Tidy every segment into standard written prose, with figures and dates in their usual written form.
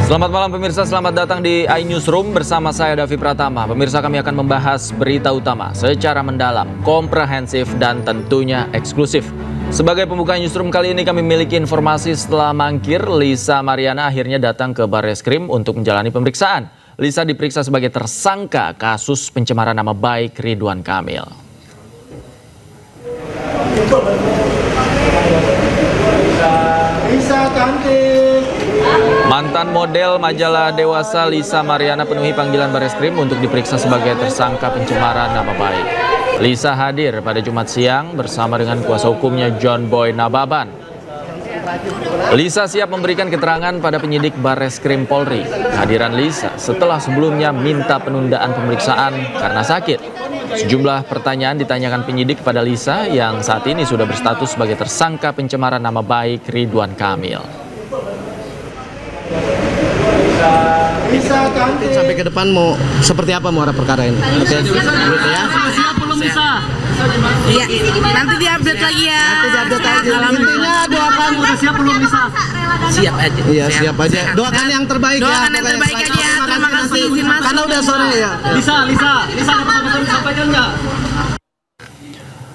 Selamat malam pemirsa, selamat datang di iNewsroom bersama saya Davi Pratama. Pemirsa, kami akan membahas berita utama secara mendalam, komprehensif, dan tentunya eksklusif. Sebagai pembuka Newsroom kali ini kami memiliki informasi setelah mangkir, Lisa Mariana akhirnya datang ke Barreskrim untuk menjalani pemeriksaan. Lisa diperiksa sebagai tersangka kasus pencemaran nama baik Ridwan Kamil. Lisa cantik. Mantan model majalah Dewasa Lisa Mariana penuhi panggilan Barreskrim untuk diperiksa sebagai tersangka pencemaran nama baik. Lisa hadir pada Jumat siang bersama dengan kuasa hukumnya John Boy Nababan. Lisa siap memberikan keterangan pada penyidik Barreskrim Polri. Kehadiran Lisa setelah sebelumnya minta penundaan pemeriksaan karena sakit. Sejumlah pertanyaan ditanyakan penyidik kepada Lisa yang saat ini sudah berstatus sebagai tersangka pencemaran nama baik Ridwan Kamil. Bisa cantik. Sampai ke depan mau seperti apa muara perkara ini? Oke, gitu ya. Siap belum bisa? Iya, nanti diupdate lagi ya. Nanti diupdate aja. Intinya doakan. Udah siap belum bisa? Siap aja. Iya, siap aja. Doakan yang terbaik ya. Doakan yang terbaik aja. Terima kasih Mas. Karena udah sore ya. Lisa ada pesan-pesan disampaikan nggak?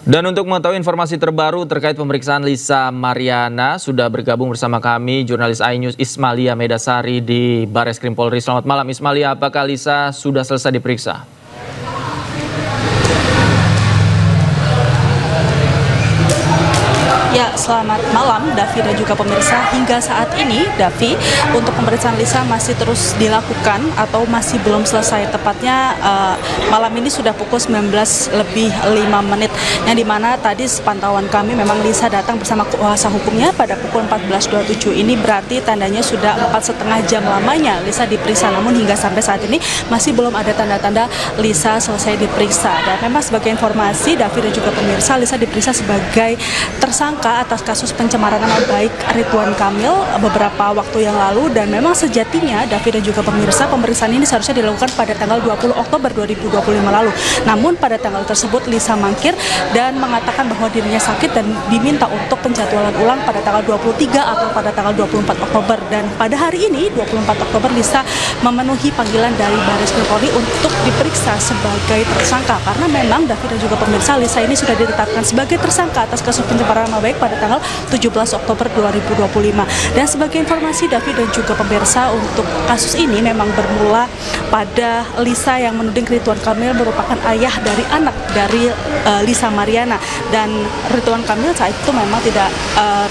Dan untuk mengetahui informasi terbaru terkait pemeriksaan Lisa Mariana, sudah bergabung bersama kami jurnalis iNews Ismalia Medasari di Barreskrim Polri. Selamat malam Ismalia, apakah Lisa sudah selesai diperiksa? Ya, selamat malam Davi dan juga pemirsa. Hingga saat ini Davi, untuk pemeriksaan Lisa masih terus dilakukan atau masih belum selesai. Tepatnya malam ini sudah pukul 19:05 yang dimana tadi sepantauan kami memang Lisa datang bersama kuasa hukumnya pada pukul 14.27. Ini berarti tandanya sudah 4,5 jam lamanya Lisa diperiksa. Namun hingga sampai saat ini masih belum ada tanda-tanda Lisa selesai diperiksa. Dan memang sebagai informasi Davi dan juga pemirsa, Lisa diperiksa sebagai tersangka atas kasus pencemaran nama baik Ridwan Kamil beberapa waktu yang lalu, dan memang sejatinya Davi dan juga pemirsa, pemeriksaan ini seharusnya dilakukan pada tanggal 20 Oktober 2025 lalu. Namun pada tanggal tersebut Lisa mangkir dan mengatakan bahwa dirinya sakit dan diminta untuk penjadwalan ulang pada tanggal 23 atau pada tanggal 24 Oktober. Dan pada hari ini 24 Oktober Lisa memenuhi panggilan dari Barreskrim Polri untuk diperiksa sebagai tersangka, karena memang Davi dan juga pemirsa, Lisa ini sudah ditetapkan sebagai tersangka atas kasus pencemaran nama baik pada tanggal 17 Oktober 2025. Dan sebagai informasi Davi dan juga pemirsa, untuk kasus ini memang bermula pada Lisa yang menuding Ridwan Kamil merupakan ayah dari anak dari Lisa Mariana, dan Ridwan Kamil saat itu memang tidak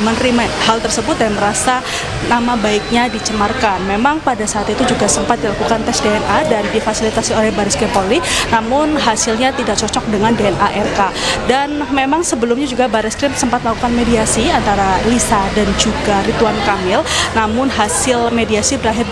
menerima hal tersebut dan merasa nama baiknya dicemarkan. Memang pada saat itu juga sempat dilakukan tes DNA dan difasilitasi oleh Barreskrim Polri, namun hasilnya tidak cocok dengan DNA RK. Dan memang sebelumnya juga Barreskrim sempat melakukan mediasi antara Lisa dan juga Ridwan Kamil, namun hasil mediasi berakhir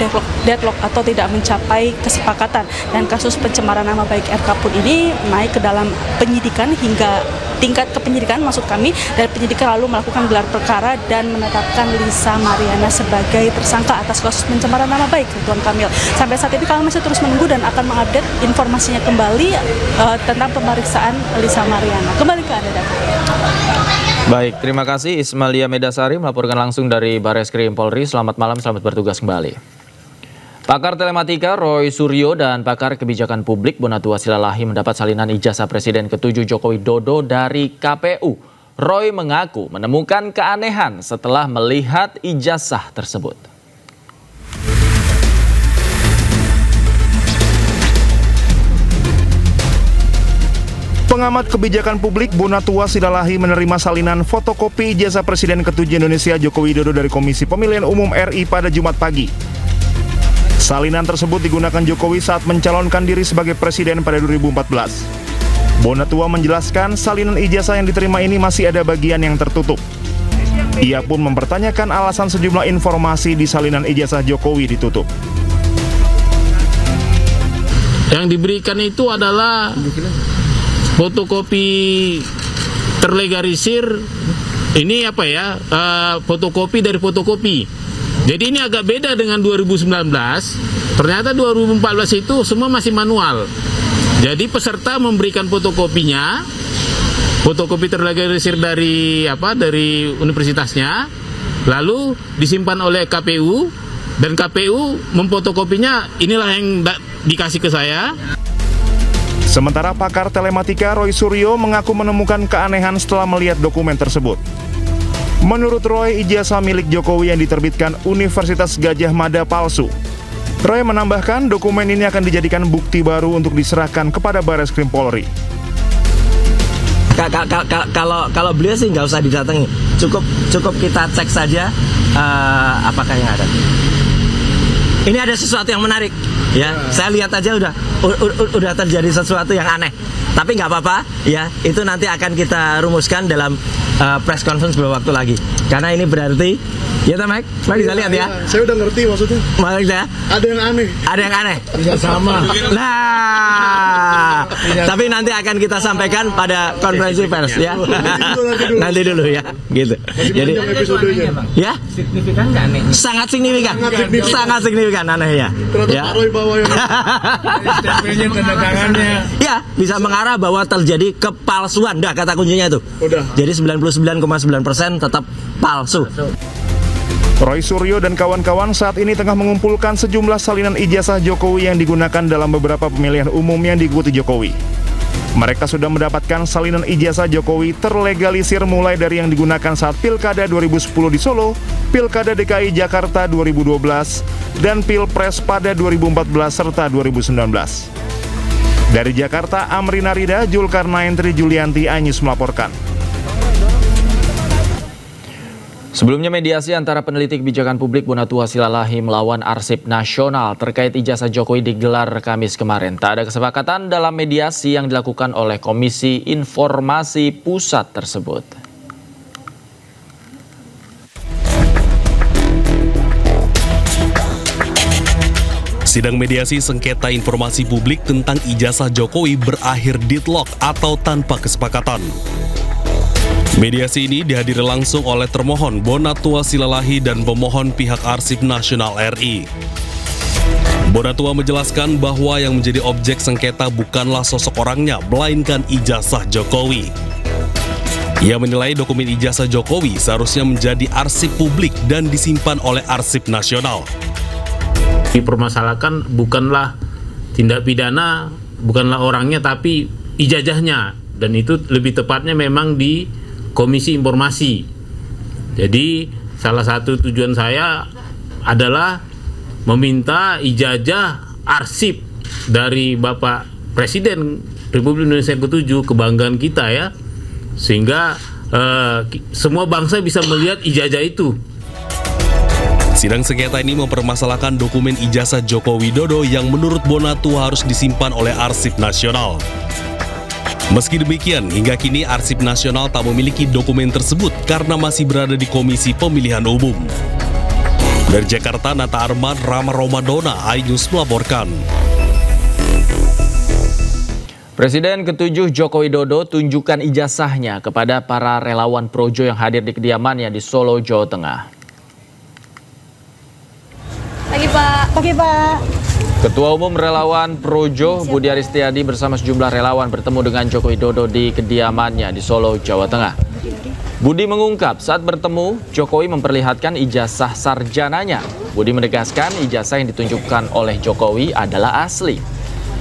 deadlock atau tidak mencapai kesepakatan, dan kasus pencemaran nama baik RK pun ini naik ke dalam penyidikan hingga tingkat kepenyidikan, maksud kami, dan penyidikan lalu melakukan gelar perkara dan menetapkan Lisa Mariana sebagai tersangka atas kasus pencemaran nama baik Ridwan Kamil. Sampai saat ini kami masih terus menunggu dan akan mengupdate informasinya kembali tentang pemeriksaan Lisa Mariana. Kembali ke Anda, David. Baik, terima kasih Ismalia Medasari melaporkan langsung dari Barreskrim Polri. Selamat malam, selamat bertugas kembali. Pakar telematika Roy Suryo dan pakar kebijakan publik Bonatua Silalahi mendapat salinan ijazah Presiden ke-7 Joko Widodo dari KPU. Roy mengaku menemukan keanehan setelah melihat ijazah tersebut. Pengamat kebijakan publik Bonatua Silalahi menerima salinan fotokopi ijazah Presiden ke-7 Indonesia Joko Widodo dari Komisi Pemilihan Umum RI pada Jumat pagi. Salinan tersebut digunakan Jokowi saat mencalonkan diri sebagai presiden pada 2014. Bonatua menjelaskan salinan ijazah yang diterima ini masih ada bagian yang tertutup. Ia pun mempertanyakan alasan sejumlah informasi di salinan ijazah Jokowi ditutup. Yang diberikan itu adalah fotokopi terlegalisir, ini apa ya, fotokopi dari fotokopi. Jadi ini agak beda dengan 2019. Ternyata 2014 itu semua masih manual. Jadi peserta memberikan fotokopinya, fotokopi terlegalisir dari universitasnya, lalu disimpan oleh KPU Dan KPU memfotokopinya, inilah yang dikasih ke saya. Sementara pakar telematika Roy Suryo mengaku menemukan keanehan setelah melihat dokumen tersebut. Menurut Roy, ijazah milik Jokowi yang diterbitkan Universitas Gadjah Mada palsu. Roy menambahkan dokumen ini akan dijadikan bukti baru untuk diserahkan kepada Bareskrim Polri. Kalau beliau sih nggak usah didatangi, cukup kita cek saja apakah yang ada. Ini ada sesuatu yang menarik, ya. Saya lihat aja udah terjadi sesuatu yang aneh. Tapi nggak apa-apa, ya. Itu nanti akan kita rumuskan dalam press conference beberapa waktu lagi. Karena ini berarti, ya Mike bisa lihat ya. Saya udah ngerti maksudnya. Maksudnya? Ada yang aneh. Ada yang aneh. Tidak sama. Nah, tapi nanti akan kita sampaikan pada konferensi pers, ya. Nanti dulu ya, gitu. Jadi, ya. Signifikan nggak aneh? Sangat signifikan, sangat signifikan anehnya. Ya. Ya, bisa mengarah bahwa terjadi kepalsuan. Dah kata kuncinya itu. Jadi 99,9% tetap palsu. Roy Suryo dan kawan-kawan saat ini tengah mengumpulkan sejumlah salinan ijazah Jokowi yang digunakan dalam beberapa pemilihan umum yang diikuti Jokowi. Mereka sudah mendapatkan salinan ijazah Jokowi terlegalisir mulai dari yang digunakan saat Pilkada 2010 di Solo, Pilkada DKI Jakarta 2012, dan Pilpres pada 2014 serta 2019. Dari Jakarta, Amrina Rida, Julkarnain Tri Julianti, iNews melaporkan. Sebelumnya mediasi antara peneliti kebijakan publik Bonatua Silalahi melawan Arsip Nasional terkait ijazah Jokowi digelar Kamis kemarin. Tak ada kesepakatan dalam mediasi yang dilakukan oleh Komisi Informasi Pusat tersebut. Sidang mediasi sengketa informasi publik tentang ijazah Jokowi berakhir deadlock atau tanpa kesepakatan. Mediasi ini dihadiri langsung oleh termohon Bonatua Silalahi dan pemohon pihak Arsip Nasional RI. Bonatua menjelaskan bahwa yang menjadi objek sengketa bukanlah sosok orangnya, melainkan ijazah Jokowi. Ia menilai dokumen ijazah Jokowi seharusnya menjadi arsip publik dan disimpan oleh Arsip Nasional. Dipermasalahkan bukanlah tindak pidana, bukanlah orangnya, tapi ijazahnya. Dan itu lebih tepatnya memang di Komisi Informasi. Jadi salah satu tujuan saya adalah meminta ijazah arsip dari Bapak Presiden Republik Indonesia ke-7, kebanggaan kita ya, sehingga semua bangsa bisa melihat ijazah itu. Sidang sengketa ini mempermasalahkan dokumen ijazah Joko Widodo yang menurut Bonatua harus disimpan oleh Arsip Nasional. Meski demikian, hingga kini Arsip Nasional tak memiliki dokumen tersebut karena masih berada di Komisi Pemilihan Umum. Dari Jakarta, Nata Arman, Rama Romadona, iNews melaporkan. Presiden ke-7 Joko Widodo tunjukkan ijazahnya kepada para relawan Projo yang hadir di kediamannya di Solo, Jawa Tengah. Pagi Pak. Pagi Pak. Ketua Umum Relawan Projo Budi Aristiadi bersama sejumlah relawan bertemu dengan Joko Widodo di kediamannya di Solo, Jawa Tengah. Budi mengungkap saat bertemu, Jokowi memperlihatkan ijazah sarjananya. Budi menegaskan ijazah yang ditunjukkan oleh Jokowi adalah asli.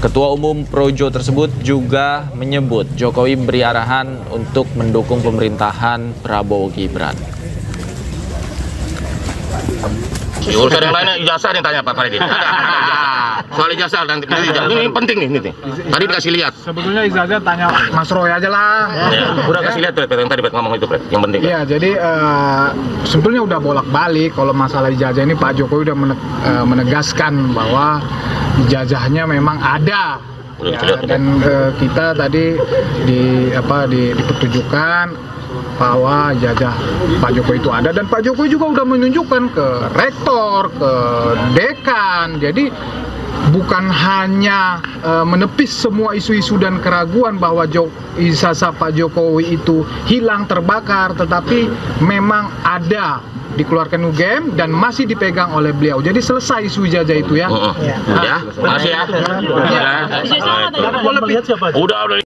Ketua Umum Projo tersebut juga menyebut Jokowi beri arahan untuk mendukung pemerintahan Prabowo Gibran. Urusan yang lainnya ijazah yang tanya Pak Faridin. Soal ijazah nanti ini penting nih. Tadi dikasih lihat. Sebetulnya ijazah tanya Mas Roy aja lah. Ya, udah kasih lihat yang tadi ngomong itu, yang penting. Iya, jadi sebetulnya udah bolak-balik kalau masalah ijazah ini Pak Jokowi udah menegaskan bahwa ijazahnya memang ada. Ya, dan kita tadi dipertunjukkan bahwa ijazah Pak Jokowi itu ada, dan Pak Jokowi juga udah menunjukkan ke rektor, ke dekan. Jadi bukan hanya menepis semua isu-isu dan keraguan bahwa ijazah Pak Jokowi itu hilang, terbakar, tetapi memang ada, dikeluarkan UGM dan masih dipegang oleh beliau. Jadi selesai isu ijazah itu ya. Ya, makasih ya. Udah.